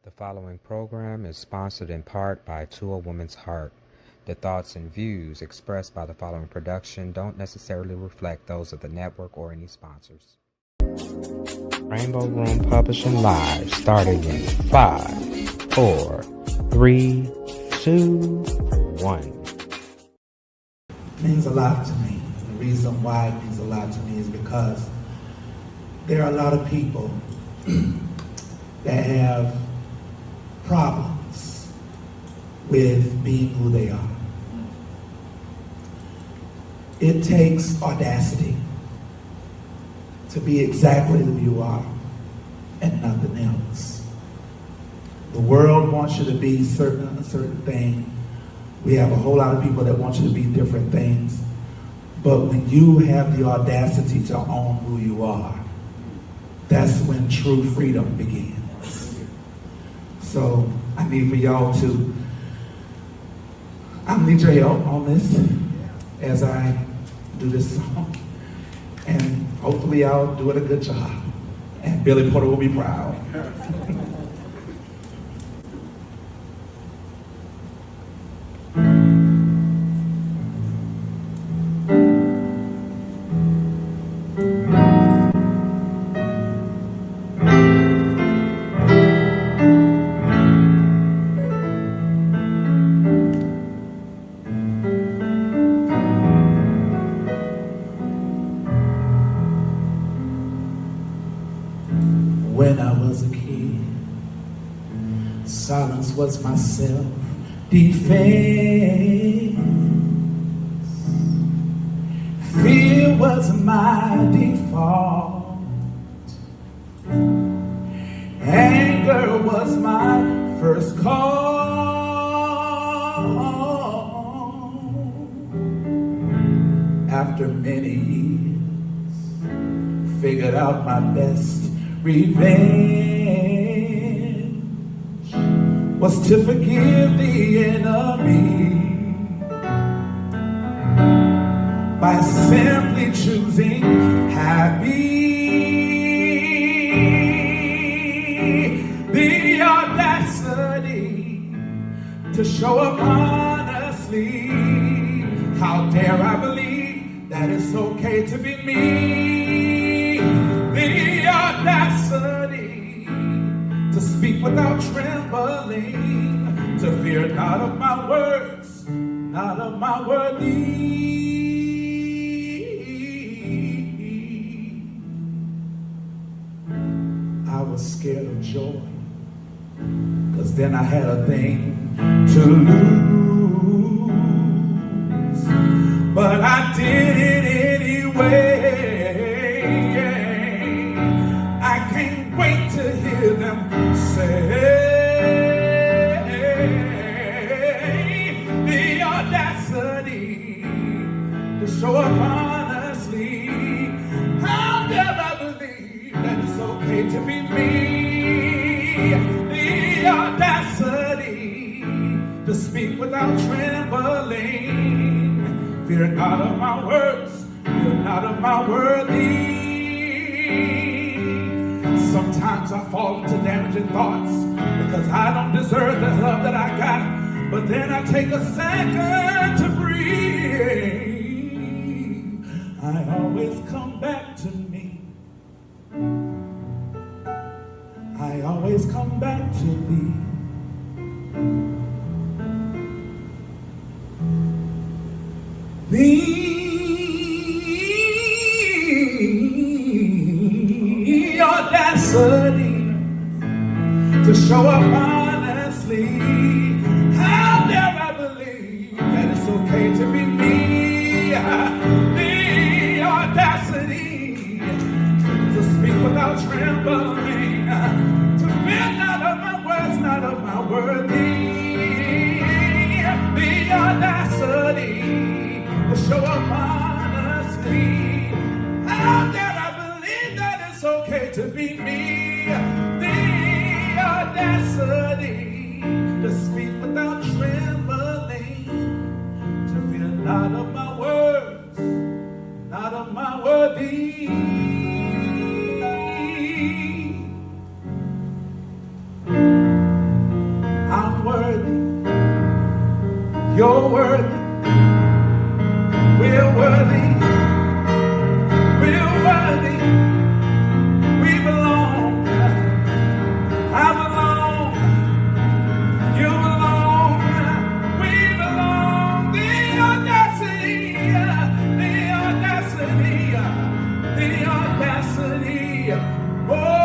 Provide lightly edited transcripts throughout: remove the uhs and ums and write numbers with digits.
The following program is sponsored in part by To a Woman's Heart. The thoughts and views expressed by the following production don't necessarily reflect those of the network or any sponsors. Rainbow Room Publishing Live, starting in 5, 4, 3, 2, 1. Means a lot to me. The reason why it means a lot to me is because there are a lot of people that have problems with being who they are. It takes audacity to be exactly who you are and nothing else. The world wants you to be a certain thing. We have a whole lot of people that want you to be different things. But when you have the audacity to own who you are, that's when true freedom begins. So I need for y'all to, I need your help on this as I do this song. And hopefully I'll do it a good job. And Billy Porter will be proud. When I was a kid, silence was my self-defense. Fear was my default. Anger was my first call. After many years, figured out my best revenge was to forgive the enemy by simply choosing happy. The audacity to show up honestly. How dare I believe that it's okay to be me? The audacity to speak without trembling, to fear not of my words, not of my worthy. I was scared of joy, cause then I had a thing to lose, but I did it anyway. Wait to hear them say the audacity to show up honestly. How dare I believe that it's okay to be me? The audacity to speak without trembling. Fear not of my words, fear not of my worthy. Sometimes I fall into damaging thoughts because I don't deserve the love that I got. But then I take a second to breathe. I always come back to me. I always come back to thee. The audacity to show up honestly. How dare I believe that it's okay to be me? The audacity to speak without trembling, to fear not of my words, not of my worthy. The audacity to show up honestly. How dare I believe that it's okay to be me? The audacity to speak without trembling, to fear not of my words, not of my worthy. You're worthy. We're worthy. We're worthy. We belong. I belong. You belong. We belong. The audacity. The audacity. The audacity. Oh.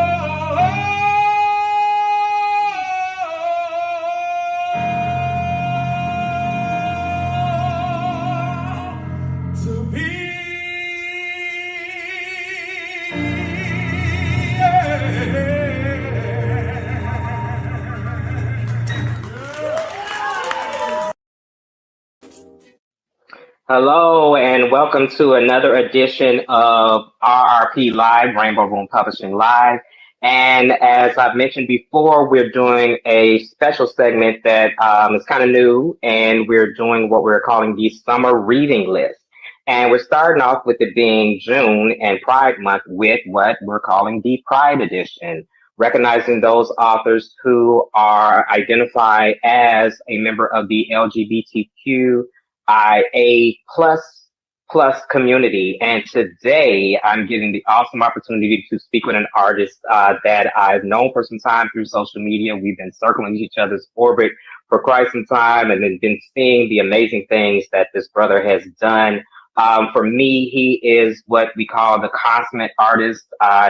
To be Hello and welcome to another edition of RRP Live, Rainbow Room Publishing Live. And as I've mentioned before, we're doing a special segment that is kind of new, and we're doing what we're calling the Summer Reading List. And we're starting off with it being June and Pride Month with what we're calling the Pride Edition, recognizing those authors who are identified as a member of the LGBTQIA plus community. And today I'm getting the awesome opportunity to speak with an artist that I've known for some time through social media. We've been circling each other's orbit for quite some time and then been seeing the amazing things that this brother has done. For me, he is what we call the consummate artist.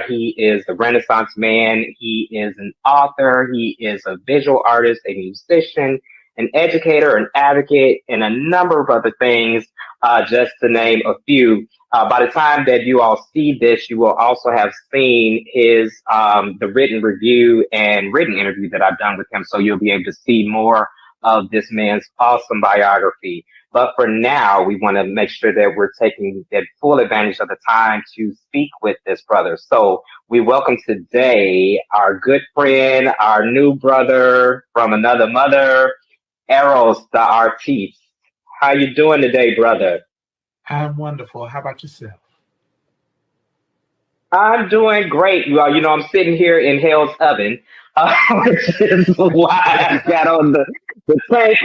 He is the Renaissance man. He is an author. He is a visual artist, a musician, an educator, an advocate, and a number of other things, just to name a few. By the time that you all see this, you will also have seen his the written review and written interview that I've done with him, so you'll be able to see more of this man's awesome biography. But for now, we want to make sure that we're taking that full advantage of the time to speak with this brother. So we welcome today our good friend, our new brother from another mother, Eros Da Artiste. How you doing today, brother? I'm wonderful. How about yourself? I'm doing great. Well, I'm sitting here in Hell's Oven, which is why I got on the tank.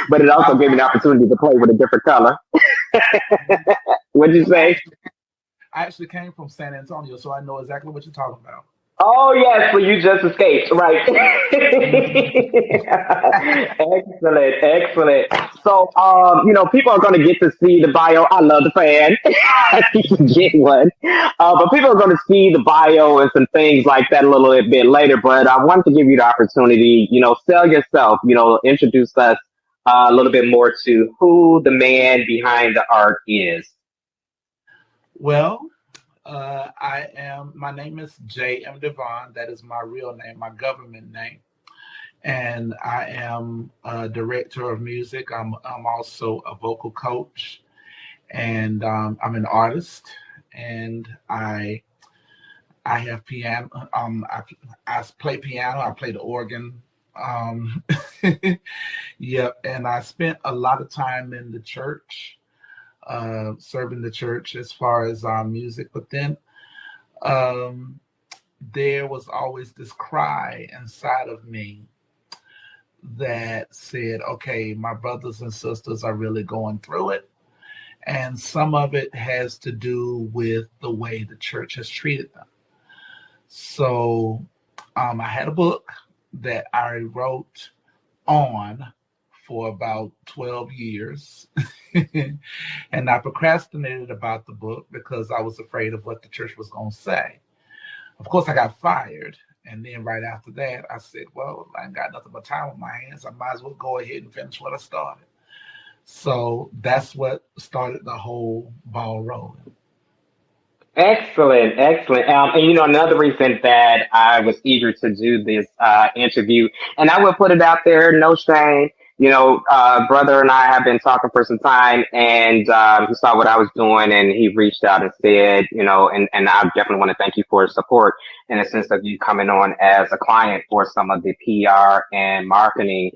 But it also gave me the opportunity to play with a different color. What'd you say? I actually came from San Antonio, so I know exactly what you're talking about. Oh, yes, so you just escaped, right? Excellent, excellent. So, people are going to get to see the bio. I love the fan. I need to get one. But people are going to see the bio and some things like that a little bit later. But I wanted to give you the opportunity, sell yourself, introduce us a little bit more to who the man behind the art is. Well, my name is J.M. DeVaughn. That is my real name, my government name. And I am a director of music. I'm also a vocal coach, and I'm an artist. And I have piano. I play piano. I play the organ. Yep. And I spent a lot of time in the church, serving the church as far as music. But then there was always this cry inside of me that said, okay, my brothers and sisters are really going through it. And some of it has to do with the way the church has treated them. So I had a book that I wrote on for about 12 years. And I procrastinated about the book because I was afraid of what the church was going to say. Of course, I got fired. And then right after that, I said, well, I ain't got nothing but time on my hands. I might as well go ahead and finish what I started. So that's what started the whole ball rolling. Excellent, excellent. And another reason that I was eager to do this interview, and I will put it out there, no shame. Brother and I have been talking for some time, and he saw what I was doing, and he reached out and said, and I definitely want to thank you for his support in the sense of you coming on as a client for some of the PR and marketing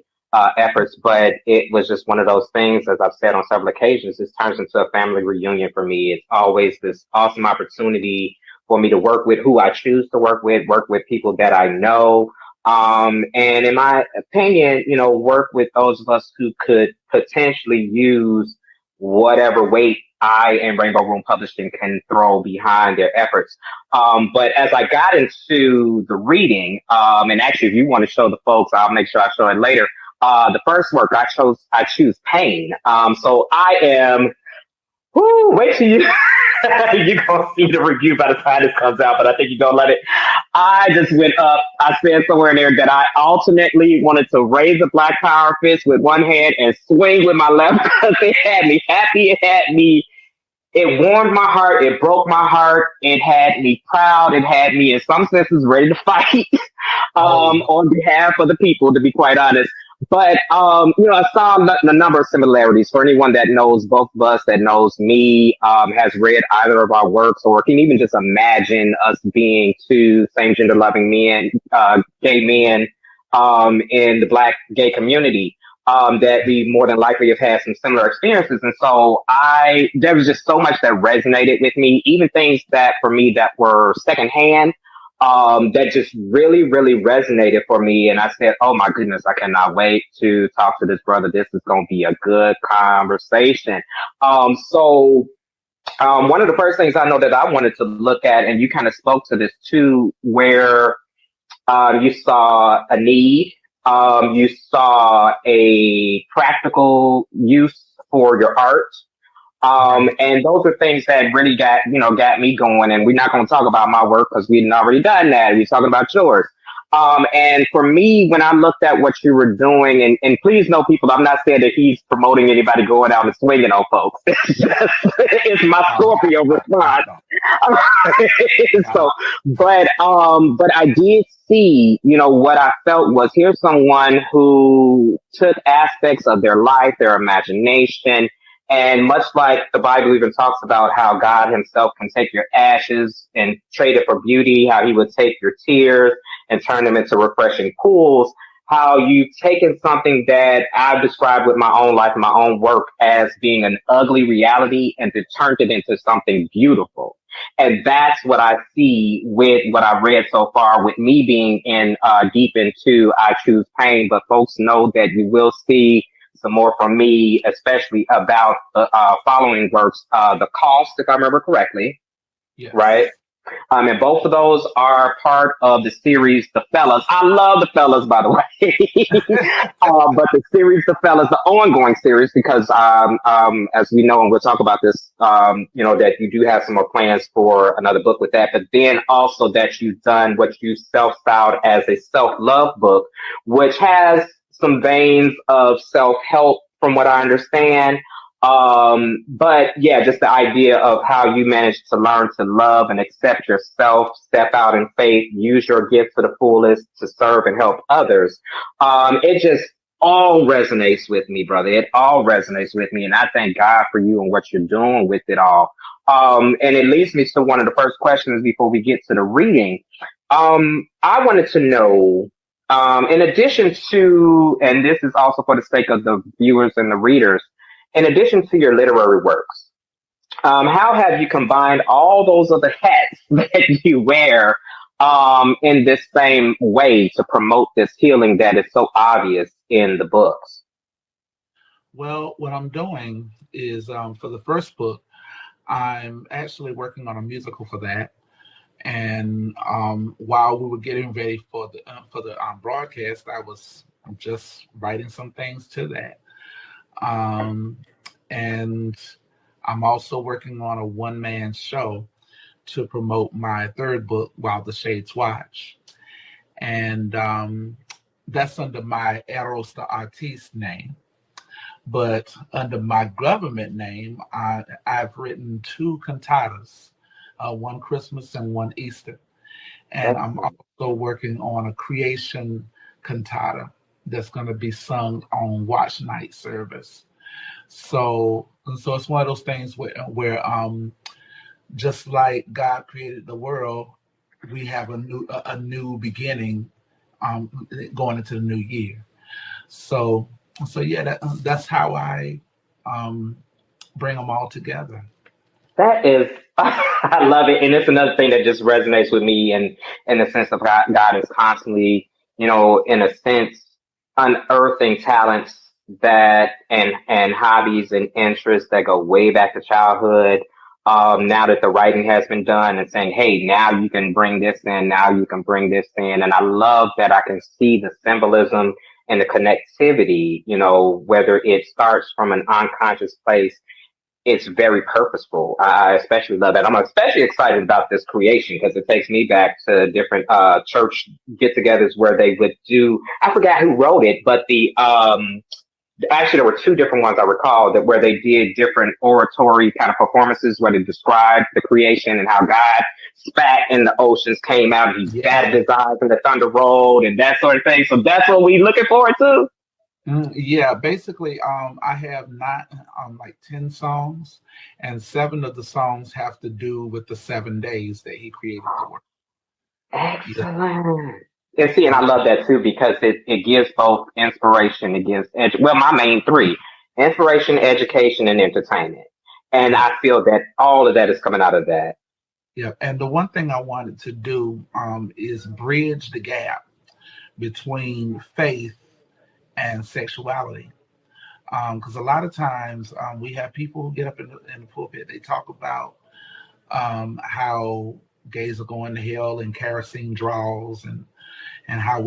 efforts. But it was just one of those things, as I've said on several occasions, this turns into a family reunion for me. It's always this awesome opportunity for me to work with who I choose to work with people that I know. And in my opinion, work with those of us who could potentially use whatever weight I and Rainbow Room Publishing can throw behind their efforts. But as I got into the reading, and actually, if you want to show the folks, I'll make sure I show it later. The first work I choose pain. So I am, wait till you, you're going to see the review by the time this comes out, but I think you're going to let it. I just went up. I said somewhere in there that I alternately wanted to raise a Black Power fist with one hand and swing with my left because it had me happy. It warmed my heart. It broke my heart. It had me proud. It had me, in some senses, ready to fight on behalf of the people, to be quite honest. But, I saw a number of similarities for anyone that knows both of us, that knows me, has read either of our works, or can even just imagine us being two same gender loving men, gay men, in the Black gay community, that we more than likely have had some similar experiences. And so there was just so much that resonated with me, even things that for me that were secondhand, that just really, really resonated for me. And I said, oh my goodness, I cannot wait to talk to this brother. This is going to be a good conversation. So one of the first things I know that I wanted to look at, and you kind of spoke to this too, where you saw a need, you saw a practical use for your art. And those are things that really got me going. And we're not going to talk about my work because we've already done that. We're talking about yours. And for me, when I looked at what you were doing, and please know, people, I'm not saying that he's promoting anybody going out and swinging on folks. It's my Scorpio response. But I did see, what I felt was, here's someone who took aspects of their life, their imagination, and much like the Bible even talks about how God himself can take your ashes and trade it for beauty, how he would take your tears and turn them into refreshing pools, how you've taken something that I've described with my own life and my own work as being an ugly reality and to turned it into something beautiful. And that's what I see with what I've read so far, with me being deep into I Choose Pain. But folks, know that you will see some more from me, especially about the following works, The Cost, if I remember correctly. Yes. Right? And both of those are part of the series, The Fellas. I love The Fellas, by the way. But the series, The Fellas, the ongoing series, because as we know, and we'll talk about this, that you do have some more plans for another book with that, but then also that you've done what you self-styled as a self-love book, which has some veins of self-help from what I understand. But yeah, just the idea of how you managed to learn to love and accept yourself, step out in faith, use your gift to the fullest to serve and help others. It just all resonates with me, brother. It all resonates with me. And I thank God for you and what you're doing with it all. And it leads me to one of the first questions before we get to the reading. I wanted to know, in addition to, and this is also for the sake of the viewers and the readers, in addition to your literary works, how have you combined all those other hats that you wear in this same way to promote this healing that is so obvious in the books? Well, what I'm doing is for the first book, I'm actually working on a musical for that. And while we were getting ready for the broadcast, I was just writing some things to that. And I'm also working on a one-man show to promote my third book, While the Shades Watch. And that's under my Eros Da Artiste name. But under my government name, I've written 2 cantatas, one Christmas and one Easter. And I'm also working on a creation cantata that's going to be sung on Watch Night service. So it's one of those things where just like God created the world, we have a new beginning going into the new year. So yeah, that's how I bring them all together. That is, I love it. And it's another thing that just resonates with me, and in the sense of God is constantly in a sense, unearthing talents that and hobbies and interests that go way back to childhood. Now that the writing has been done and saying, hey, now you can bring this in, now you can bring this in. And I love that I can see the symbolism and the connectivity, whether it starts from an unconscious place. It's very purposeful. I especially love that. I'm especially excited about this creation because it takes me back to different church get-togethers where they would do. I forgot who wrote it, but actually there were two different ones I recall that where they did different oratory kind of performances where they described the creation and how God spat in the oceans, came out, and he batted his eyes and the thunder rolled and that sort of thing. So that's what we looking forward to. Yeah, basically, I have not like 10 songs, and 7 of the songs have to do with the 7 days that he created the work. Excellent. And see, and I love that too because it gives both inspiration, it gives my main 3: inspiration, education, and entertainment. And I feel that all of that is coming out of that. Yeah, and the one thing I wanted to do is bridge the gap between faith and sexuality, because a lot of times we have people who get up in the pulpit, they talk about how gays are going to hell and kerosene draws and how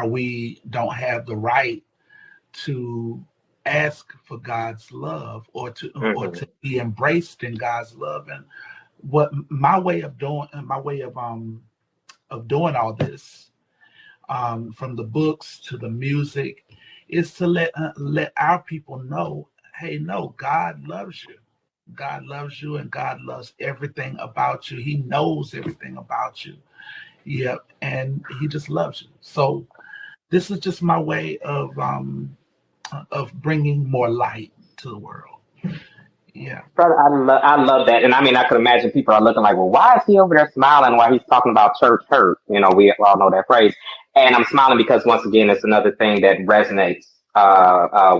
we don't have the right to ask for God's love or to be embraced in God's love. And what my way of doing all this, from the books to the music, is to let our people know, hey, no, God loves you. God loves you, and God loves everything about you. He knows everything about you. Yep, and he just loves you. So this is just my way of bringing more light to the world. Yeah. Brother, I love that. And I mean, I could imagine people are looking like, well, why is he over there smiling while he's talking about church hurt? We all know that phrase. And I'm smiling because, once again, it's another thing that resonates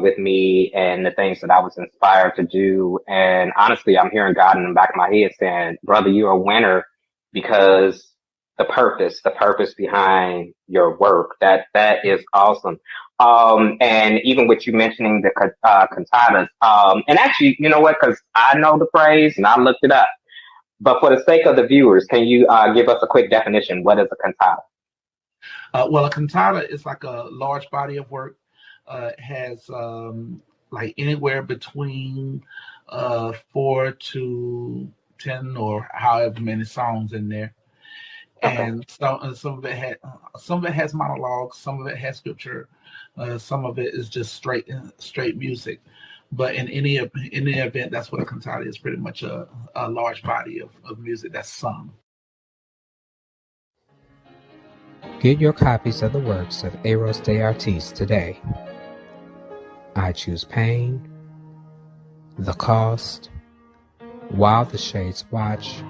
with me and the things that I was inspired to do. And honestly, I'm hearing God in the back of my head saying, brother, you're a winner because the purpose behind your work, that is awesome. And even with you mentioning the cantatas, and actually, you know what, because I know the phrase and I looked it up, but for the sake of the viewers, can you give us a quick definition? What is a cantata? Well, a cantata is like a large body of work. It has like anywhere between 4 to 10 or however many songs in there. Okay. And so some of it has monologues, some of it has scripture, some of it is just straight music. But in any event, that's what a cantata is, pretty much a large body of music that's sung. Get your copies of the works of Eros Da Artiste today. I Choose Pain, The Cost, While the Shades Watch,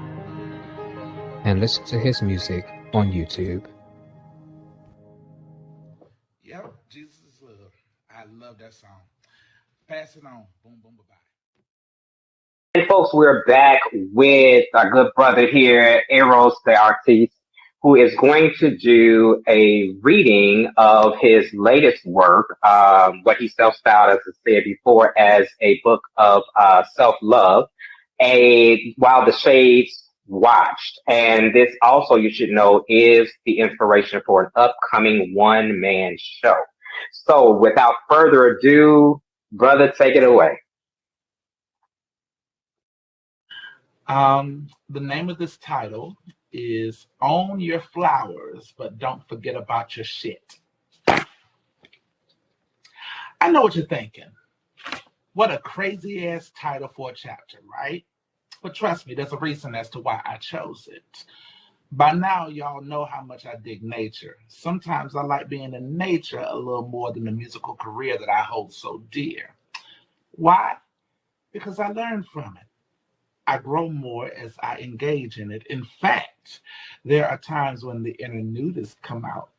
and listen to his music on YouTube. Yep, Jesus is love. I love that song. Pass it on. Boom, boom, bye-bye. And folks, we're back with our good brother here, Eros Da Artiste, who is going to do a reading of his latest work, what he self-styled, as I said before, as a book of self-love, While the Shades Watched. And this also, you should know, is the inspiration for an upcoming one-man show. So without further ado, brother, take it away. The name of this title is Own Your Flowers, but Don't Forget About Your Shit. I know what you're thinking. What a crazy ass title for a chapter, right? But trust me, there's a reason as to why I chose it. By now, y'all know how much I dig nature. Sometimes I like being in nature a little more than the musical career that I hold so dear. Why? Because I learn from it. I grow more as I engage in it. In fact, there are times when the inner nudists come out,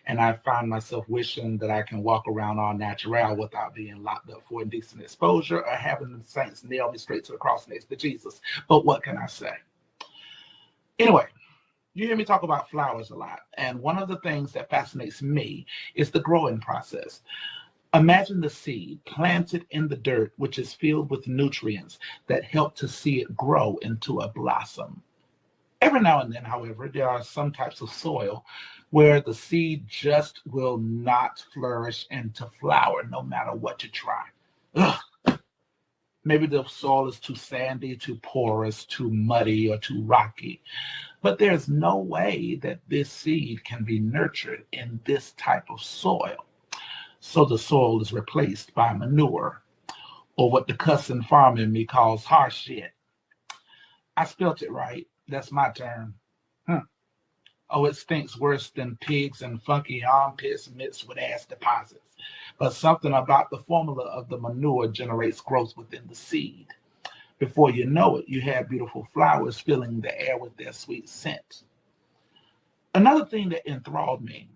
and I find myself wishing that I can walk around all natural without being locked up for indecent exposure or having the saints nail me straight to the cross next to Jesus. But what can I say? Anyway, You hear me talk about flowers a lot, and one of the things that fascinates me is the growing process. Imagine the seed planted in the dirt, which is filled with nutrients that help to see it grow into a blossom. Every now and then, however, there are some types of soil where the seed just will not flourish into flower no matter what you try. Ugh. Maybe the soil is too sandy, too porous, too muddy, or too rocky. But there's no way that this seed can be nurtured in this type of soil. So the soil is replaced by manure, or what the cussing farmer in me calls harsh shit. I spelt it right. That's my term. Oh, it stinks worse than pigs and funky armpits mixed with ass deposits. But something about the formula of the manure generates growth within the seed. Before you know it, you have beautiful flowers filling the air with their sweet scent. Another thing that enthralled me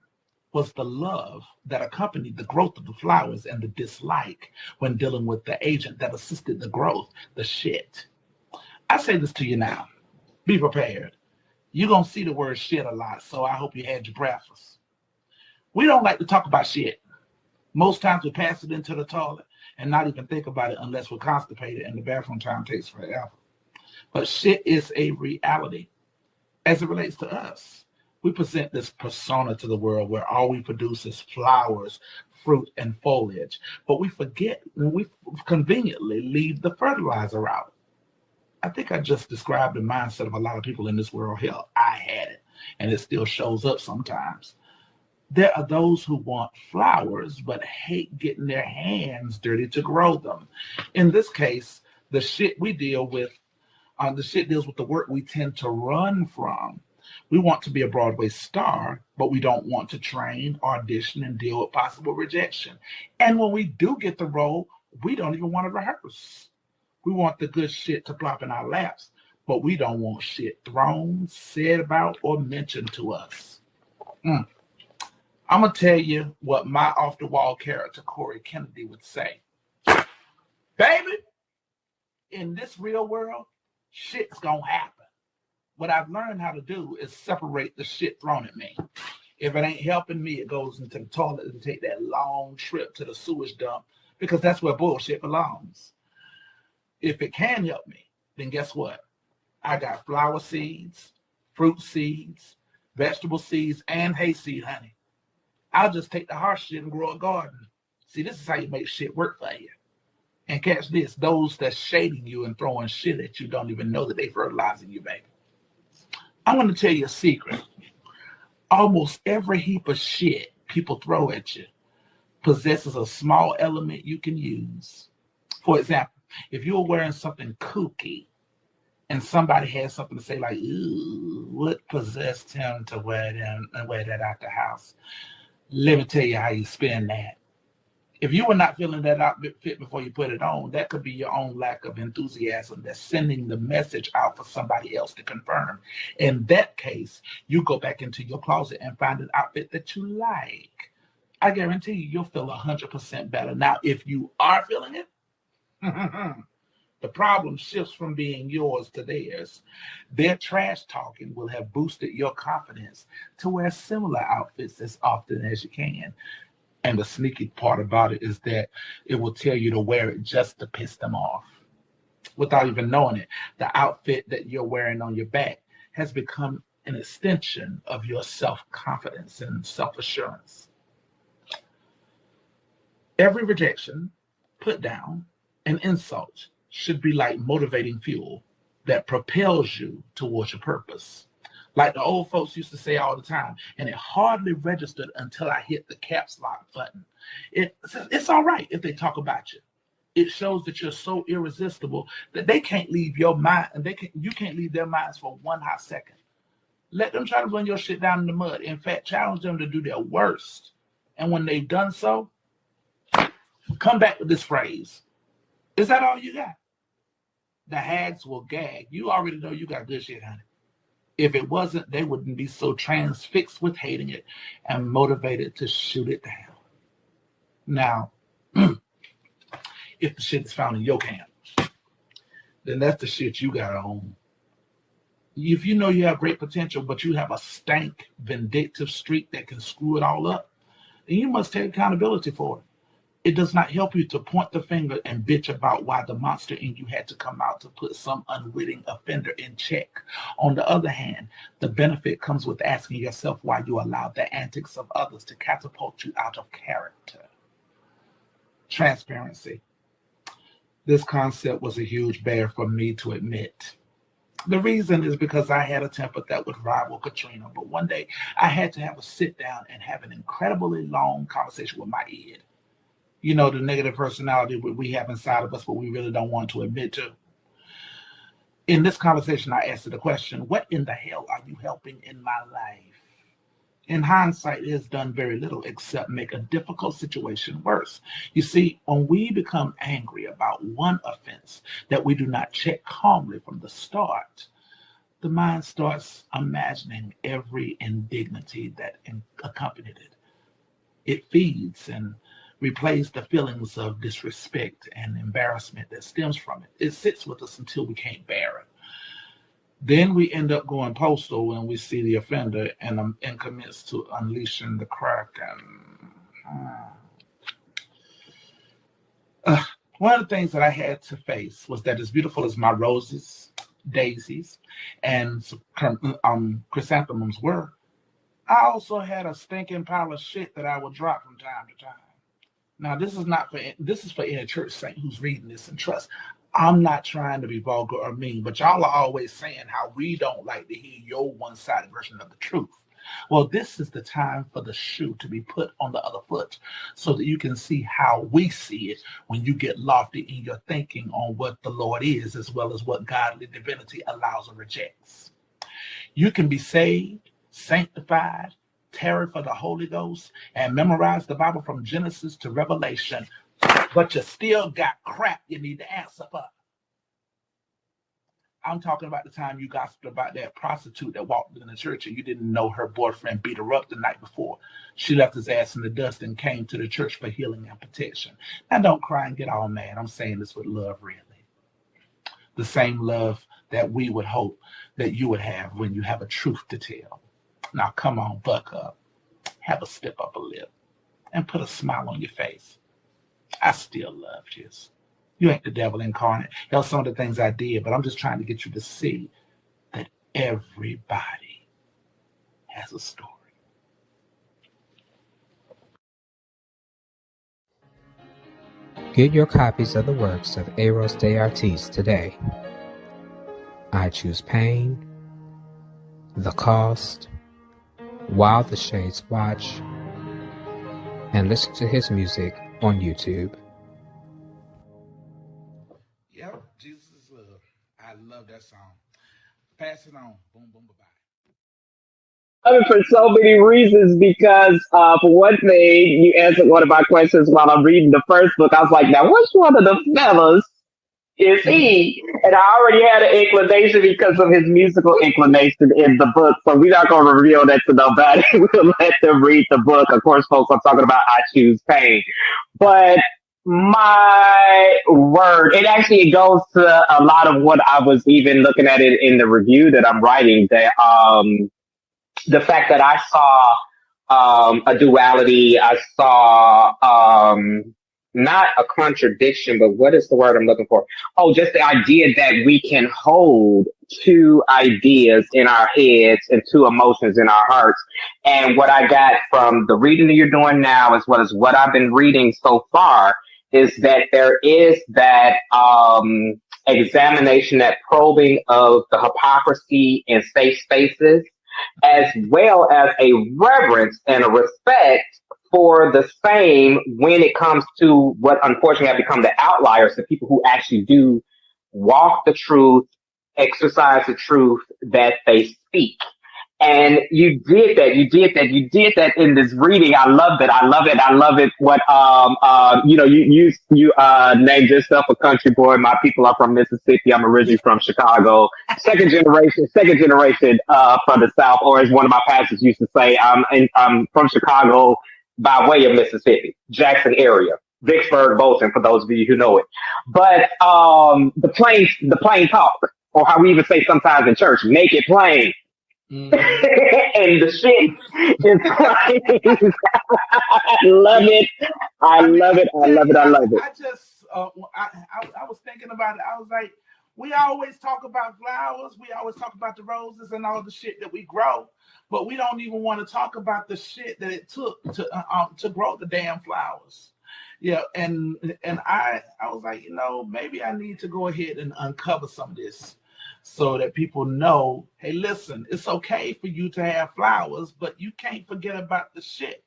was the love that accompanied the growth of the flowers and the dislike when dealing with the agent that assisted the growth, the shit. I say this to you now. Be prepared. You're going to see the word shit a lot, so I hope you had your breakfast. We don't like to talk about shit. Most times we pass it into the toilet and not even think about it unless we're constipated and the bathroom time takes forever. But shit is a reality. As it relates to us, we present this persona to the world where all we produce is flowers, fruit, and foliage. But we forget when we conveniently leave the fertilizer out. I think I just described the mindset of a lot of people in this world. Hell, I had it, and it still shows up sometimes. There are those who want flowers but hate getting their hands dirty to grow them. In this case, the shit we deal with, the shit deals with the work we tend to run from. We want to be a Broadway star, but we don't want to train, audition, and deal with possible rejection. And when we do get the role, we don't even want to rehearse. We want the good shit to plop in our laps, but we don't want shit thrown, said about, or mentioned to us. I'm going to tell you what my off-the-wall character, Corey Kennedy, would say. Baby, in this real world, shit's going to happen. What I've learned how to do is separate the shit thrown at me. If it ain't helping me, it goes into the toilet and take that long trip to the sewage dump because that's where bullshit belongs. If it can help me, then guess what? I got flower seeds, fruit seeds, vegetable seeds, and hayseed honey. I'll just take the harsh shit and grow a garden. See, this is how you make shit work for you. And catch this, those that's shading you and throwing shit at you don't even know that they fertilizing you, baby. I'm going to tell you a secret. Almost every heap of shit people throw at you possesses a small element you can use. For example, if you're wearing something kooky and somebody has something to say like, ooh, what possessed him to wear that out the house? Let me tell you how you spin that. If you were not feeling that outfit before you put it on, that could be your own lack of enthusiasm that's sending the message out for somebody else to confirm. In that case, you go back into your closet and find an outfit that you like. I guarantee you'll feel 100% better. Now, if you are feeling it, the problem shifts from being yours to theirs. Their trash talking will have boosted your confidence to wear similar outfits as often as you can. And the sneaky part about it is that it will tell you to wear it just to piss them off. Without even knowing it, the outfit that you're wearing on your back has become an extension of your self-confidence and self-assurance. Every rejection, put down, and insult should be like motivating fuel that propels you towards your purpose. Like the old folks used to say all the time, and it hardly registered until I hit the caps lock button. It's all right if they talk about you. It shows that you're so irresistible that they can't leave your mind, and you can't leave their minds for one hot second. Let them try to run your shit down in the mud. In fact, challenge them to do their worst. And when they've done so, come back with this phrase. Is that all you got? The hags will gag. You already know you got good shit, honey. If it wasn't, they wouldn't be so transfixed with hating it and motivated to shoot it down. Now, if the shit is found in your camp, then that's the shit you got to own. If you know you have great potential, but you have a stank, vindictive streak that can screw it all up, then you must take accountability for it. It does not help you to point the finger and bitch about why the monster in you had to come out to put some unwitting offender in check. On the other hand, the benefit comes with asking yourself why you allowed the antics of others to catapult you out of character. Transparency. This concept was a huge bear for me to admit. The reason is because I had a temper that would rival Katrina, but one day I had to have a sit down and have an incredibly long conversation with my id. You know, the negative personality we have inside of us, but we really don't want to admit to. In this conversation, I asked her the question, what in the hell are you helping in my life? In hindsight, it has done very little except make a difficult situation worse. You see, when we become angry about one offense that we do not check calmly from the start, the mind starts imagining every indignity that accompanied it. It feeds and replays the feelings of disrespect and embarrassment that stems from it. It sits with us until we can't bear it. Then we end up going postal when we see the offender and commits to unleashing the Kraken. One of the things that I had to face was that as beautiful as my roses, daisies, and chrysanthemums were, I also had a stinking pile of shit that I would drop from time to time. Now, this is for any church saint who's reading this, and trust, I'm not trying to be vulgar or mean, but y'all are always saying how we don't like to hear your one-sided version of the truth. Well, this is the time for the shoe to be put on the other foot so that you can see how we see it when you get lofty in your thinking on what the Lord is, as well as what godly divinity allows or rejects. You can be saved, sanctified, tarry for the Holy Ghost, and memorize the Bible from Genesis to Revelation, but you still got crap you need to answer for. I'm talking about the time you gossiped about that prostitute that walked in the church and you didn't know her boyfriend beat her up the night before. She left his ass in the dust and came to the church for healing and protection. Now, don't cry and get all mad. I'm saying this with love, really. The same love that we would hope that you would have when you have a truth to tell. Now, come on, buck up, have a step up a lip, and put a smile on your face. I still love you. You ain't the devil incarnate. That was some of the things I did, but I'm just trying to get you to see that everybody has a story. Get your copies of the works of Eros Da Artiste today. I Choose Pain, The Cost, While the Shades Watch, and listen to his music on YouTube. Yep, Jesus is love. I love that song. Pass it on. Boom, boom, bye-bye. I mean, for so many reasons, because for one thing, you answered one of my questions while I'm reading the first book. I was like, now, which one of the fellas is he? And I already had an inclination because of his musical inclination in the book. So we're not going to reveal that to nobody. We'll let them read the book. Of course, folks, I'm talking about I Choose Pain. But my word, it goes to a lot of what I was even looking at it in the review that I'm writing, that the fact that I saw a duality, I saw not a contradiction, but what is the word I'm looking for? Oh, just the idea that we can hold two ideas in our heads and two emotions in our hearts. And what I got from the reading that you're doing now, as well as what I've been reading so far, is that there is that examination, that probing of the hypocrisy in safe spaces, as well as a reverence and a respect for the same when it comes to what unfortunately have become the outliers, the people who actually do walk the truth, exercise the truth that they speak. And you did that in this reading. I love it. What, you named yourself a country boy. My people are from Mississippi. I'm originally from Chicago. Second generation, from the South, or as one of my pastors used to say, I'm from Chicago by way of Mississippi, Jackson area, Vicksburg, Bolton, for those of you who know it. But, the plain talk, or how we even say sometimes in church, make it plain. Mm. And the shit is plain. I love it. I love it. I love it. I love it. I just, I was thinking about it. I was like, we always talk about flowers. We always talk about the roses and all the shit that we grow, but we don't even want to talk about the shit that it took to grow the damn flowers. Yeah, and I was like, maybe I need to go ahead and uncover some of this so that people know, hey, listen, it's okay for you to have flowers, but you can't forget about the shit.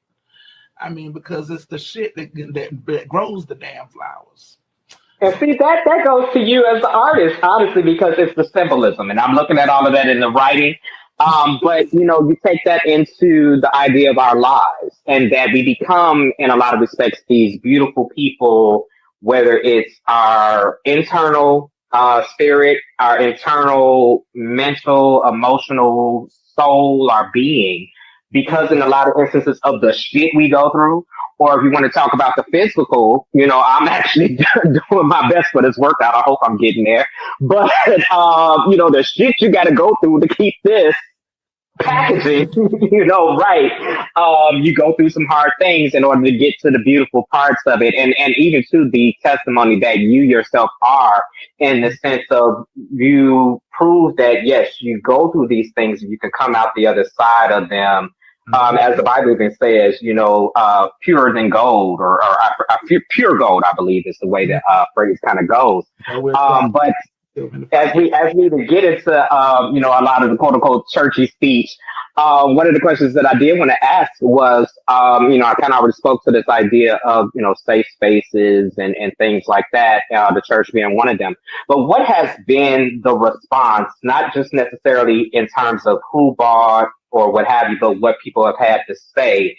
I mean, because it's the shit that grows the damn flowers. And see, that goes to you as the artist, honestly, because it's the symbolism. And I'm looking at all of that in the writing. But, you take that into the idea of our lives and that we become, in a lot of respects, these beautiful people, whether it's our internal spirit, our internal mental, emotional soul, our being, because in a lot of instances of the shit we go through, or if you want to talk about the physical, I'm actually doing my best for this workout. I hope I'm getting there. But, the shit you got to go through to keep this packaging, right. You go through some hard things in order to get to the beautiful parts of it. And even to the testimony that you yourself are, in the sense of you prove that, yes, you go through these things and you can come out the other side of them. As the Bible even says, purer than gold or pure gold, I believe is the way that phrase kind of goes. But as we to get into a lot of the quote unquote churchy speech, one of the questions that I did want to ask was, I kind of already spoke to this idea of safe spaces and things like that, the church being one of them. But what has been the response, not just necessarily in terms of who bought or what have you, but what people have had to say,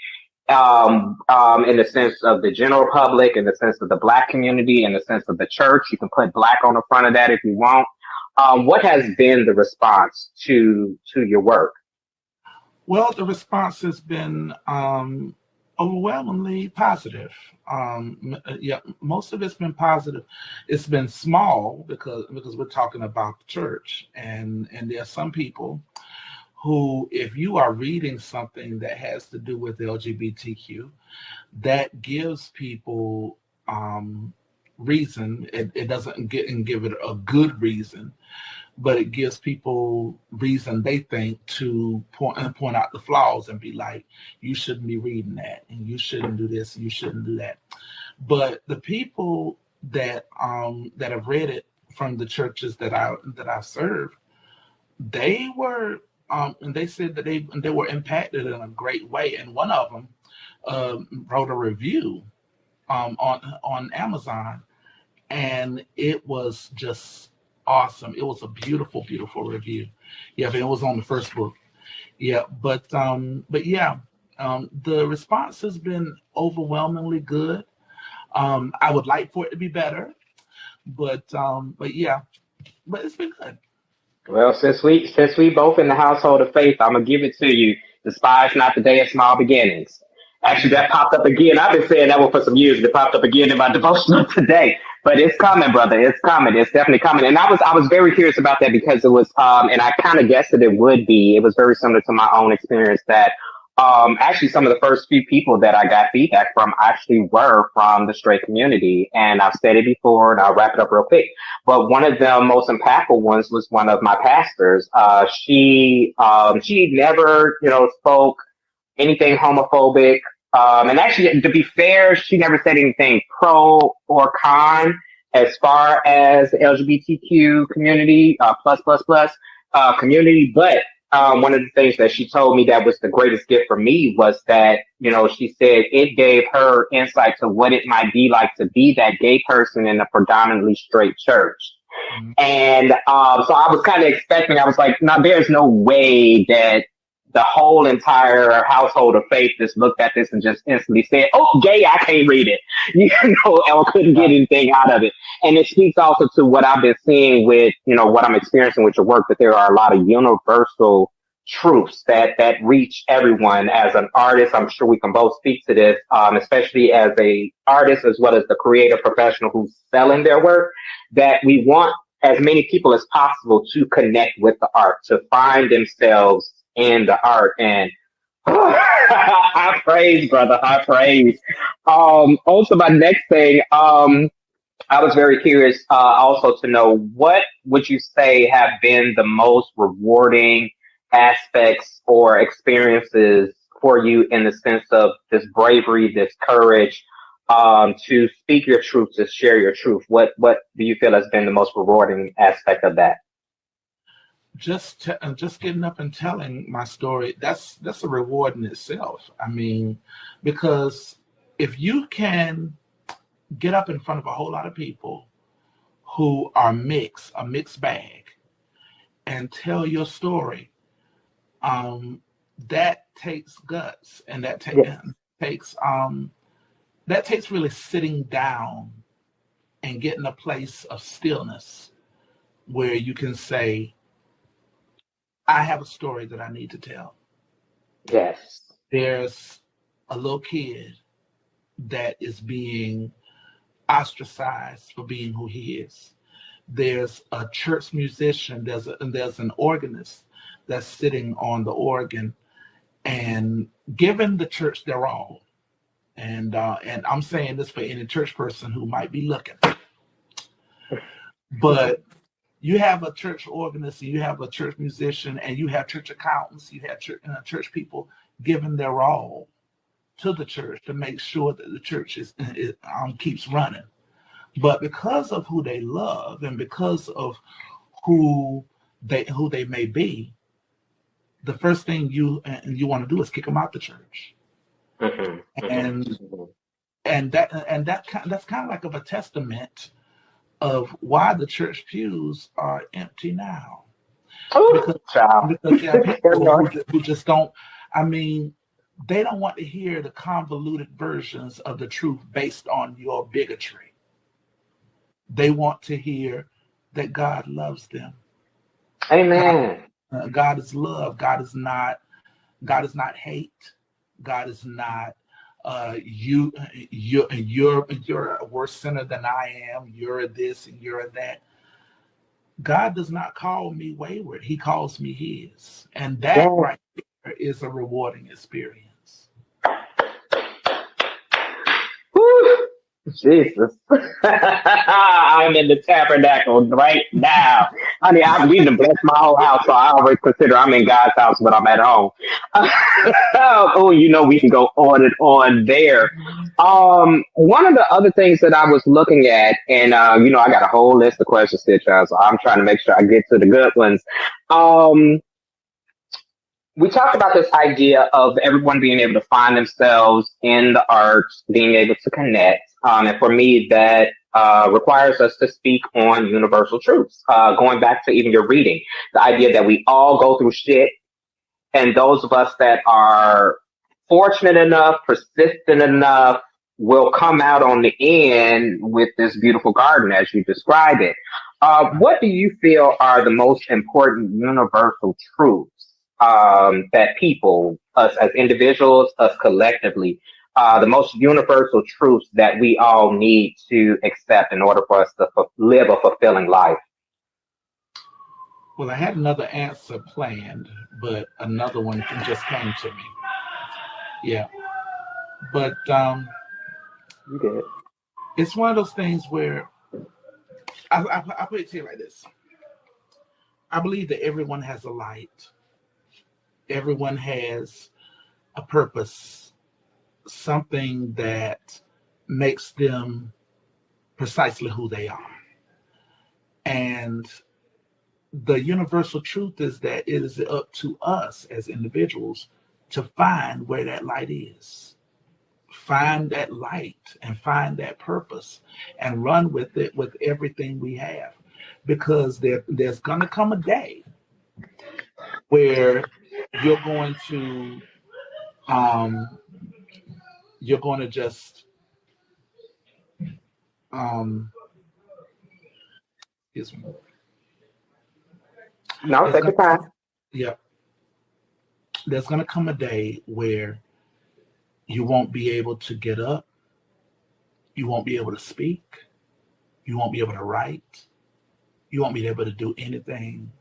in the sense of the general public, in the sense of the Black community, in the sense of the church? You can put Black on the front of that if you want. What has been the response to your work? Well, the response has been overwhelmingly positive. Most of it's been positive. It's been small because we're talking about the church, and there are some people who, if you are reading something that has to do with LGBTQ, that gives people reason. It doesn't give it a good reason, but it gives people reason, they think, to point out the flaws and be like, you shouldn't be reading that, and you shouldn't do this, and you shouldn't do that. But the people that have read it from the churches that I serve, they were and they said that they were impacted in a great way. And one of them wrote a review on Amazon, and it was just awesome. It was a beautiful, beautiful review. Yeah, it was on the first book. Yeah, but yeah, the response has been overwhelmingly good. I would like for it to be better, but yeah, but it's been good. Well, since we both in the household of faith, I'm gonna give it to you. Despise not the day of small beginnings. Actually, that popped up again. I've been saying that one for some years, and it popped up again in my devotional today. But it's coming, brother. It's coming. It's definitely coming. And I was very curious about that because it was, and I kind of guessed that it would be. It was very similar to my own experience that, actually some of the first few people that I got feedback from actually were from the straight community. And I've said it before, and I'll wrap it up real quick. But one of the most impactful ones was one of my pastors. She never, spoke anything homophobic. And actually, to be fair, she never said anything pro or con as far as the LGBTQ community, plus community. But one of the things that she told me that was the greatest gift for me was that, she said it gave her insight to what it might be like to be that gay person in a predominantly straight church. Mm-hmm. And so I was kind of expecting, I was like, no, there's no way that the whole entire household of faith just looked at this and just instantly said, oh, gay, I can't read it, or couldn't get anything out of it. And it speaks also to what I've been seeing with, what I'm experiencing with your work, that there are a lot of universal truths that reach everyone. As an artist, I'm sure we can both speak to this, especially as a artist as well as the creative professional who's selling their work, that we want as many people as possible to connect with the art, to find themselves in the art. And high praise, brother, high praise. Also, my next thing, I was very curious also to know, what would you say have been the most rewarding aspects or experiences for you in the sense of this bravery, this courage, to speak your truth, to share your truth? What do you feel has been the most rewarding aspect of that? Just getting up and telling my story, that's a reward in itself. I mean, because if you can get up in front of a whole lot of people who are a mixed bag, and tell your story, that takes guts, and takes that takes really sitting down and getting a place of stillness where you can say, I have a story that I need to tell. Yes. There's a little kid that is being ostracized for being who he is. There's a church musician, there's an organist that's sitting on the organ and giving the church their all. And I'm saying this for any church person who might be looking. But you have a church organist, and you have a church musician, and you have church accountants, you have church people giving their all to the church to make sure that the church keeps running. But because of who they love and because of who they may be, the first thing you want to do is kick them out the church. Mm-hmm. And that's kind of like of a testament of why the church pews are empty now. Because there are people who just don't, I mean, they don't want to hear the convoluted versions of the truth based on your bigotry. They want to hear that God loves them. Amen. God is love. God is not hate. God is not you're a worse sinner than I am. You're this and you're that. God does not call me wayward. He calls me his. And that right there is a rewarding experience. Woo! Jesus. I'm in the tabernacle right now. I mean, I need to bless my whole house, so I always consider I'm in God's house when I'm at home. Oh, we can go on and on there. One of the other things that I was looking at, and I got a whole list of questions here, child, so I'm trying to make sure I get to the good ones. We talked about this idea of everyone being able to find themselves in the arts, being able to connect. And for me, that requires us to speak on universal truths. Going back to even your reading, the idea that we all go through shit, and those of us that are fortunate enough, persistent enough, will come out on the end with this beautiful garden as you describe it. What do you feel are the most important universal truths that people, us as individuals, us collectively, the most universal truths that we all need to accept in order for us to live a fulfilling life? Well, I had another answer planned, but another one just came to me. Yeah. But You did. It's one of those things where I put it to you like this. I believe that everyone has a light. Everyone has a purpose, something that makes them precisely who they are. And the universal truth is that it is up to us as individuals to find where that light is. Find that light and find that purpose and run with it with everything we have. Because there's going to come a day where you're going to just excuse me. No, take your time. Yeah. There's going to come a day where you won't be able to get up. You won't be able to speak. You won't be able to write. You want me to be able to do anything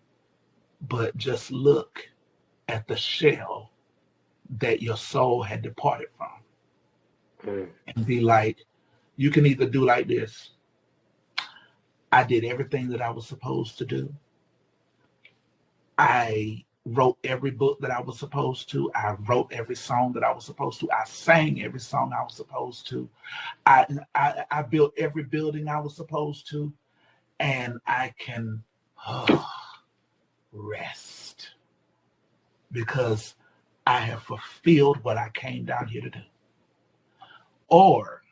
but just look at the shell that your soul had departed from and be like, you can either do like this. I did everything that I was supposed to do. I wrote every book that I was supposed to. I wrote every song that I was supposed to. I sang every song I was supposed to. I built every building I was supposed to. And I can rest because I have fulfilled what I came down here to do. Or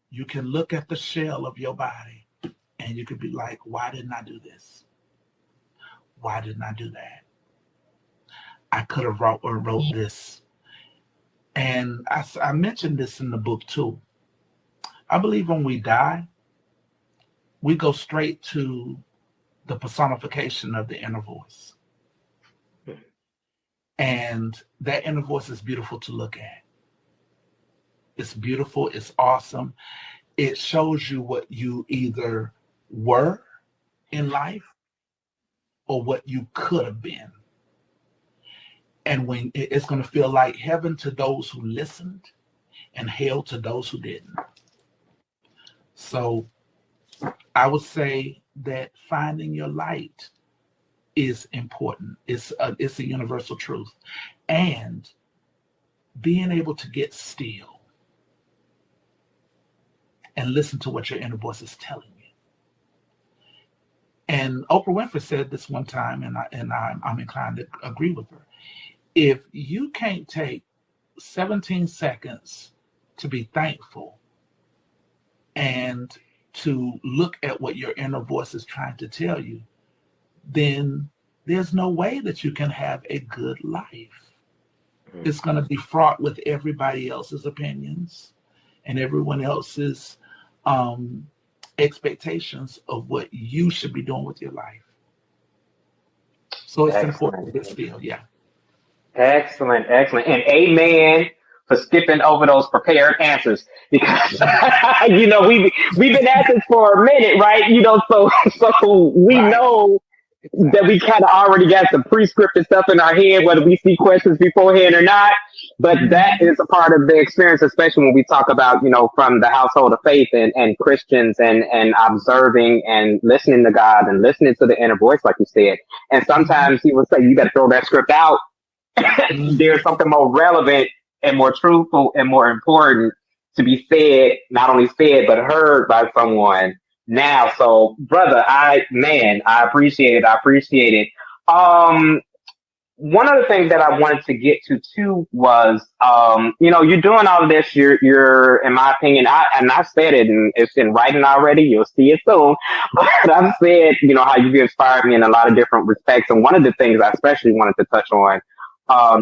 you can look at the shell of your body and you could be like, why didn't I do this? Why didn't I do that? I could have wrote this. And I mentioned this in the book too. I believe when we die, we go straight to the personification of the inner voice. And that inner voice is beautiful to look at. It's beautiful, it's awesome. It shows you what you either were in life or what you could have been. And when it's going to feel like heaven to those who listened and hell to those who didn't. So I would say that finding your light is important. It's a universal truth. And being able to get still and listen to what your inner voice is telling you. And Oprah Winfrey said this one time, and I'm inclined to agree with her. If you can't take 17 seconds to be thankful and to look at what your inner voice is trying to tell you, then there's no way that you can have a good life. It's going to be fraught with everybody else's opinions and everyone else's expectations of what you should be doing with your life. So it's important to get still, yeah. Excellent. And amen for skipping over those prepared answers because we've been at this for a minute, right? So we know that we kind of already got some pre-scripted stuff in our head, whether we see questions beforehand or not. But that is a part of the experience, especially when we talk about, from the household of faith and Christians and observing and listening to God and listening to the inner voice, like you said. And sometimes he will say, you got to throw that script out. There's something more relevant and more truthful and more important to be said, not only said, but heard by someone now. So brother, I appreciate it. One of the things that I wanted to get to too was, you're doing all of this, you're, in my opinion, I've said it and it's in writing already. You'll see it soon, but I've said, how you've inspired me in a lot of different respects. And one of the things I especially wanted to touch on,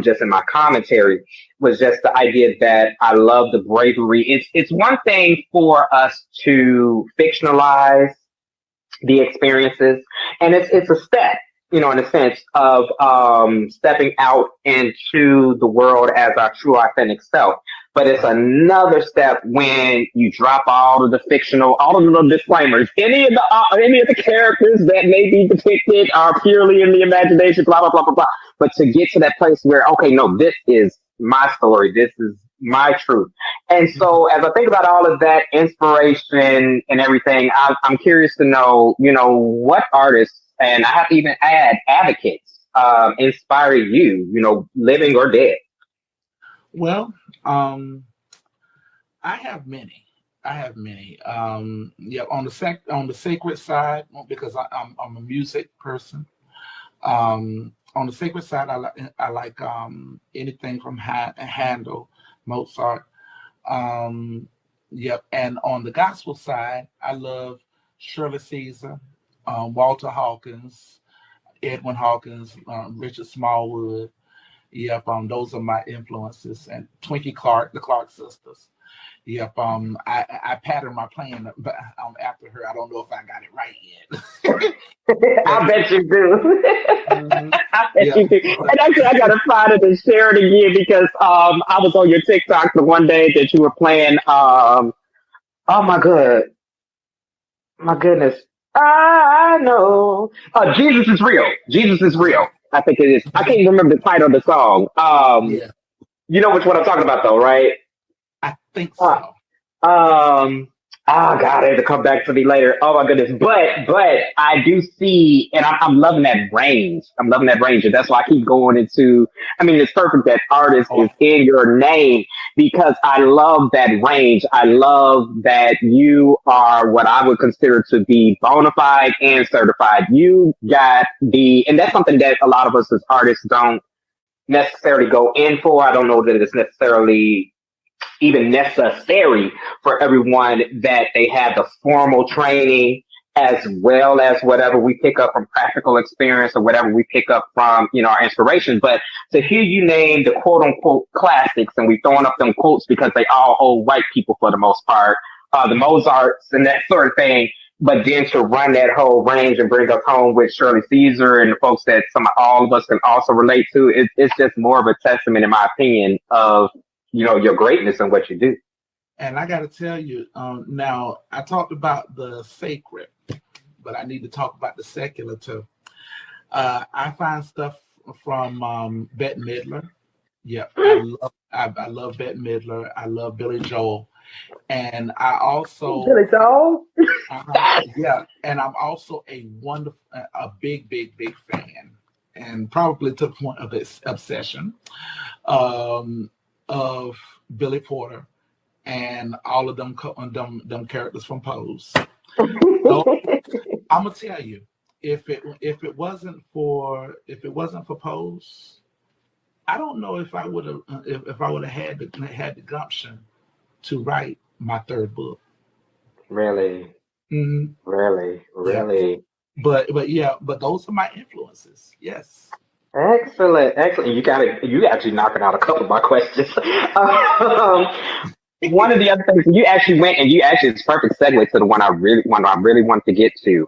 just in my commentary was just the idea that I love the bravery. It's one thing for us to fictionalize the experiences, and it's a step, in a sense of stepping out into the world as our true authentic self. But it's another step when you drop all of the fictional, all of the little disclaimers. Any of the characters that may be depicted are purely in the imagination, blah, blah, blah, blah, blah. But to get to that place where, okay, no, this is my story. This is my truth. And so as I think about all of that inspiration and everything, I'm curious to know, what artists, and I have to even add advocates, inspire you, living or dead. Well, I have many. On the sacred side, because I'm a music person. On the sacred side, I like anything from Handel, Mozart. And on the gospel side, I love Shirley Caesar, Walter Hawkins, Edwin Hawkins, Richard Smallwood. Those are my influences. And Twinkie Clark, the Clark sisters. I patterned my playing after her. I don't know if I got it right yet. I bet you do. I bet you do. And actually, I gotta find it and share it again because I was on your TikTok the one day that you were playing. Oh my goodness, I know. Jesus is real. Jesus is real. I think it is. I can't even remember the title of the song. Yeah, You know which one I'm talking about, though, right? I think Uh, so. Um, oh God, I had to come back to me later. Oh my goodness. But I do see, and I'm loving that range. I'm loving that range. And that's why I keep going into, I mean, it's perfect that artist Oh, is in your name because I love that range. I love that you are what I would consider to be bona fide and certified. You got and that's something that a lot of us as artists don't necessarily go in for. I don't know that it's necessarily even necessary for everyone that they have the formal training as well as whatever we pick up from practical experience or whatever we pick up from, our inspiration. But to hear you name the quote unquote classics, and we throwing up them quotes because they all old white people for the most part, the Mozarts and that sort of thing. But then to run that whole range and bring us home with Shirley Caesar and the folks that all of us can also relate to, it's just more of a testament, in my opinion, of your greatness and what you do. and I got to tell you, now I talked about the sacred, but I need to talk about the secular too. I find stuff from Bette Midler. Yeah, I love Bette Midler. I love Billy Joel, and I also Billy Joel. yeah, and I'm also a big fan, and probably to the point of this obsession um, of Billy Porter and all of them characters from Pose. So I'm gonna tell you, if it wasn't for Pose, I don't know if I would have if I would have had the gumption to write my third book. Really, Hmm. really, Yeah, really. but yeah, but those are my influences. Yes. Excellent, excellent. You actually knocking out a couple of my questions. um, one of the other things you actually went and you actually it's a perfect segue to the one I really want to get to.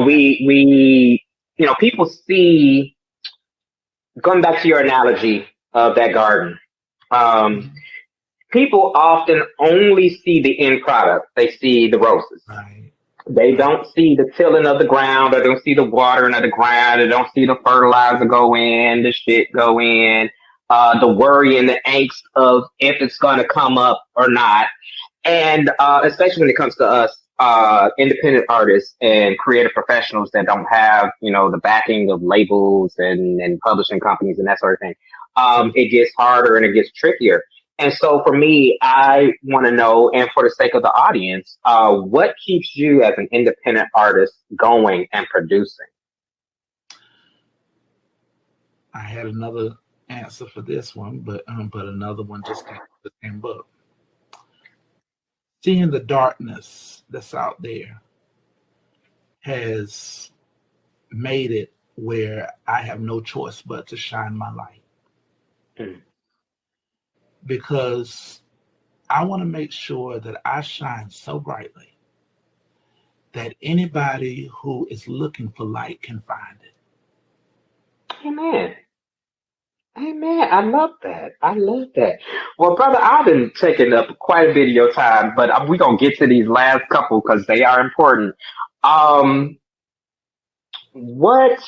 We people see going back to your analogy of that garden. Um, Mhm. People often only see the end product. They see the roses. Right. They Right. don't see the tilling of the ground, or they don't see the watering of the ground, they don't see the fertilizer go in, the shit go in, the worry and the angst of if it's going to come up or not. And especially when it comes to us, independent artists and creative professionals that don't have, the backing of labels and publishing companies and that sort of thing, it gets harder and it gets trickier. And so for me, I want to know, and for the sake of the audience, what keeps you as an independent artist going and producing? I had another answer for this one, but another one just came up. Seeing the darkness that's out there has made it where I have no choice but to shine my light Mm. because I want to make sure that I shine so brightly that anybody who is looking for light can find it. Amen. Amen. I love that. I love that. Well, brother, I've been taking up quite a bit of your time, but we're going to get to these last couple because they are important. Um, what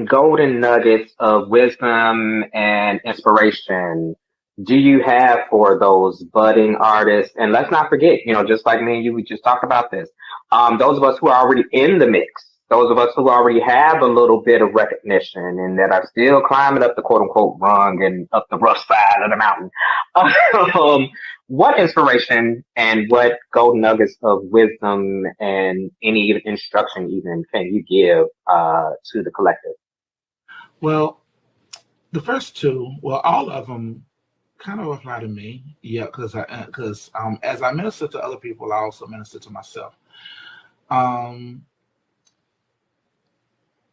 golden nuggets of wisdom and inspiration do you have for those budding artists? And let's not forget, just like me and you, we just talked about this. Those of us who are already in the mix, those of us who already have a little bit of recognition and that are still climbing up the quote unquote rung and up the rough side of the mountain. um, what inspiration and what golden nuggets of wisdom and any instruction even can you give to the collective? Well, the first two, well, all of them kind of apply to me. Yeah, because as I minister to other people, I also minister to myself. Um,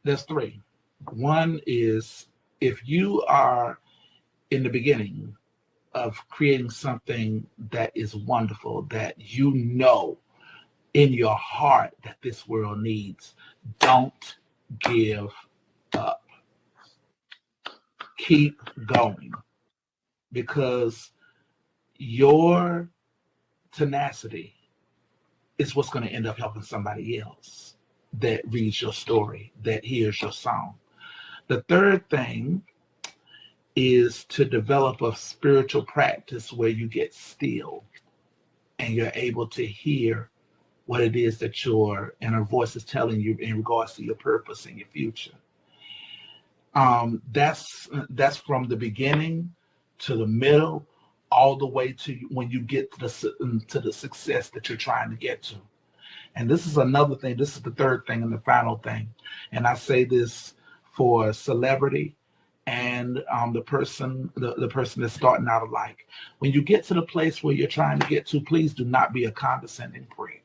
there's three. One is if you are in the beginning of creating something that is wonderful, that you know in your heart that this world needs, don't give up. Keep going because your tenacity is what's going to end up helping somebody else that reads your story, that hears your song. The third thing is to develop a spiritual practice where you get still and you're able to hear what it is that your inner voice is telling you in regards to your purpose and your future. That's from the beginning to the middle, all the way to when you get to the success that you're trying to get to. And this is another thing. This is the third thing and the final thing. And I say this for celebrity and the person that's starting out alike. When you get to the place where you're trying to get to, please do not be a condescending prick.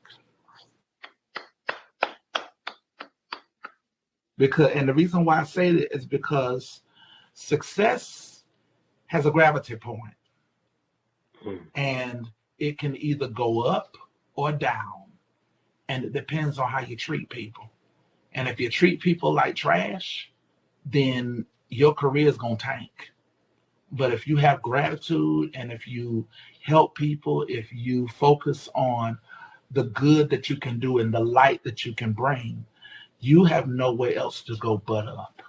And the reason why I say that is because success has a gravity point, and it can either go up or down, and it depends on how you treat people. And if you treat people like trash, then your career is going to tank. But if you have gratitude, and if you help people, if you focus on the good that you can do and the light that you can bring, you have nowhere else to go but up.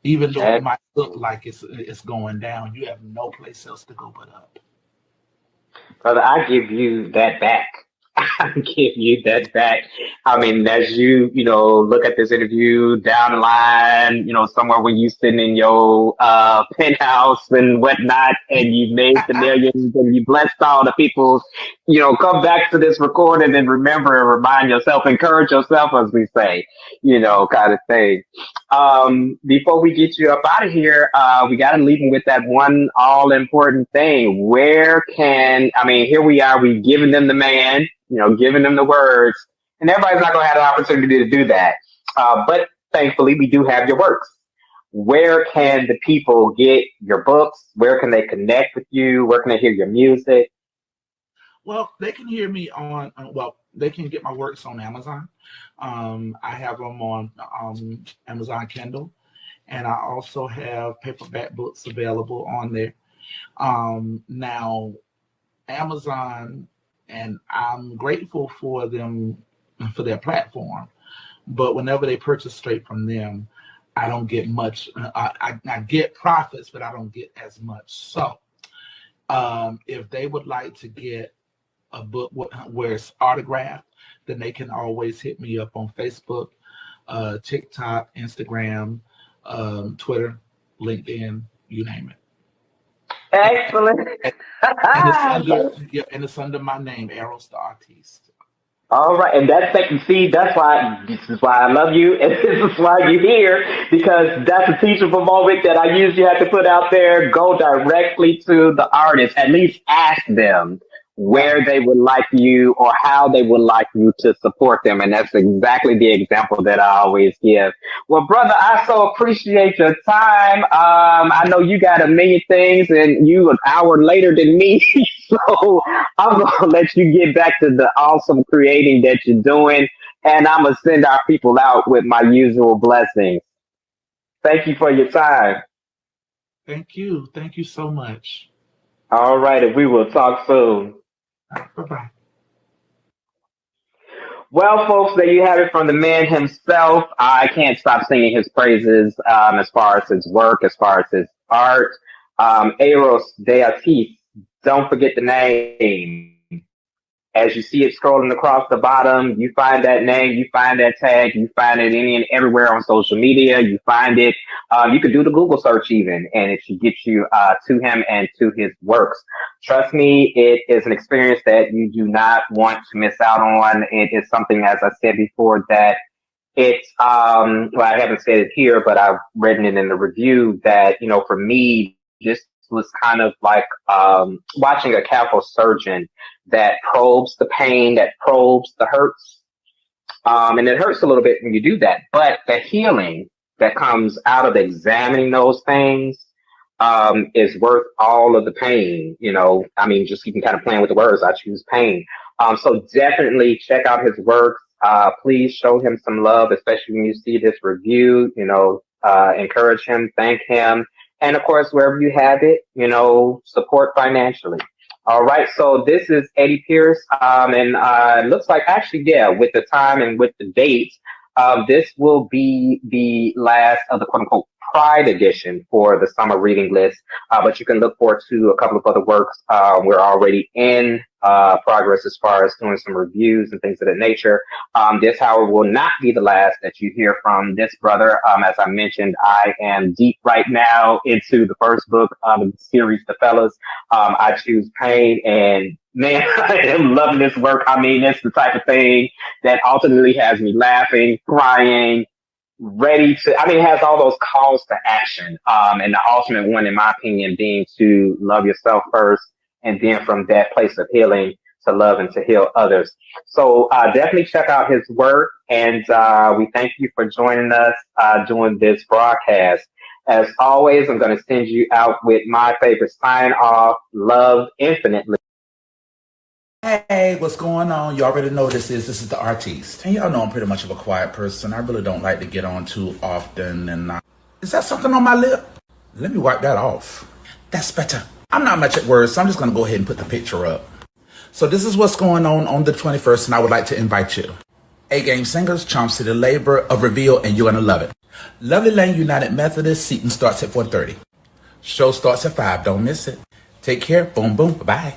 Even though it might look like it's going down, you have no place else to go but up. Brother, I give you that back. I give you that back. I mean, as you look at this interview down the line, somewhere when you sitting in your penthouse and whatnot, and you made the millions and you blessed all the people, come back to this recording and remember and remind yourself, encourage yourself, as we say, kind of thing. Before we get you up out of here, we got to leave them with that one all important thing. Here we are, we've given them the man, giving them the words, and everybody's not going to have the opportunity to do that. But thankfully, we do have your works. Where can the people get your books? Where can they connect with you? Where can they hear your music? Well, they can hear me they can get my works on Amazon. I have them on Amazon Kindle, and I also have paperback books available on there. Now, Amazon, and I'm grateful for them, for their platform, but whenever they purchase straight from them, I don't get much. I get profits, but I don't get as much. So if they would like to get a book where it's autographed, then they can always hit me up on Facebook, TikTok, Instagram, Twitter, LinkedIn, you name it. Excellent. and it's under my name, Eros Da Artiste. All right, and this is why I love you, and this is why you're here, because that's a teachable moment that I usually have to put out there. Go directly to the artist, at least ask them where they would like you or how they would like you to support them. And that's exactly the example that I always give. Well, brother, I so appreciate your time. I know you got a million things and you an hour later than me. So I'm going to let you get back to the awesome creating that you're doing. And I'm going to send our people out with my usual blessings. Thank you for your time. Thank you. Thank you so much. All right. And we will talk soon. Bye-bye. Well, folks, there you have it from the man himself. I can't stop singing his praises as far as his work, as far as his art. Eros Da Artiste. Don't forget the name. As you see it scrolling across the bottom, you find that name, you find that tag, you find it any and everywhere on social media. You find it. You could do the Google search even, and it should get you to him and to his works. Trust me, it is an experience that you do not want to miss out on. It is something, as I said before, that it's, well, I haven't said it here, but I've written it in the review that, for me, just was kind of like watching a careful surgeon that probes the pain, that probes the hurts. And it hurts a little bit when you do that. But the healing that comes out of examining those things is worth all of the pain. Just even kind of playing with the words, I choose pain. So definitely check out his work. Please show him some love, especially when you see this review, encourage him, thank him. And of course, wherever you have it, support financially. All right, so this is Eddie Pierce, and it looks like actually, yeah, with the time and with the dates, this will be the last of the quote unquote Pride edition for the summer reading list. But you can look forward to a couple of other works. We're already in progress as far as doing some reviews and things of that nature. This, however, will not be the last that you hear from this brother. As I mentioned, I am deep right now into the first book of the series, The Fellas. I Choose Pain, and man, I am loving this work. I mean, it's the type of thing that ultimately has me laughing, crying, ready to, I mean, it has all those calls to action. And the ultimate one, in my opinion, being to love yourself first, and then from that place of healing to love and to heal others. So definitely check out his work, and we thank you for joining us doing this broadcast. As always, I'm going to send you out with my favorite sign off, love infinitely. Hey, what's going on? You already know this is the artiste. And y'all know I'm pretty much of a quiet person. I really don't like to get on too often. And is that something on my lip? Let me wipe that off. That's better. I'm not much at words, so I'm just going to go ahead and put the picture up. So this is what's going on the 21st, and I would like to invite you. A-Game Singers, Charm City Labor of Reveal, and you're going to love it. Lovely Lane United Methodist, seating starts at 4:30. Show starts at 5. Don't miss it. Take care. Boom, boom. Bye-bye.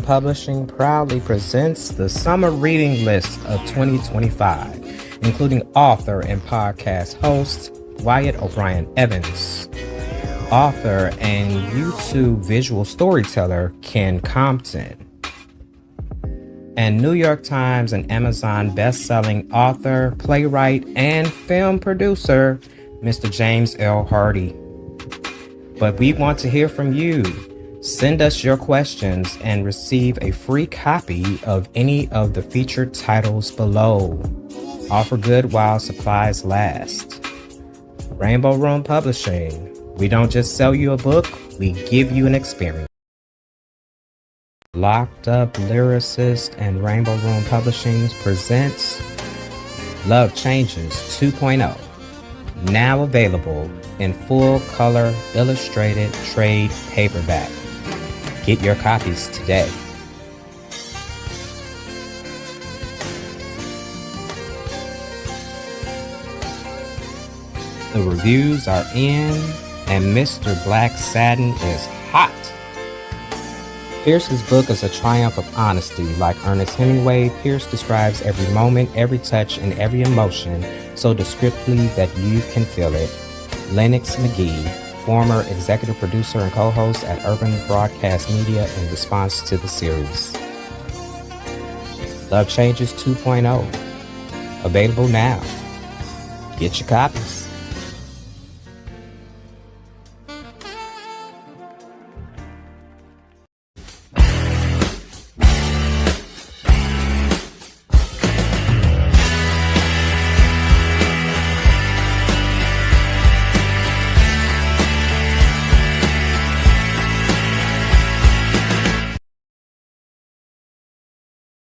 Publishing proudly presents the Summer Reading List of 2025, including author and podcast host Wyatt O'Brien Evans, author and YouTube visual storyteller Ken Compton, and New York Times and Amazon best-selling author, playwright, and film producer Mr. James L. Hardy. But we want to hear from you. Send us your questions and receive a free copy of any of the featured titles below. Offer good while supplies last. Rainbow Room Publishing. We don't just sell you a book, we give you an experience. Locked Up Lyricist and Rainbow Room Publishing presents Love Changes 2.0. Now available in full color illustrated trade paperback. Get your copies today. The reviews are in, and Mr. Black Satin is hot. Pierce's book is a triumph of honesty. Like Ernest Hemingway, Pierce describes every moment, every touch, and every emotion so descriptively that you can feel it. Lennox McGee, former executive producer and co-host at Urban Broadcast Media, in response to the series. Love Changes 2.0. Available now. Get your copies.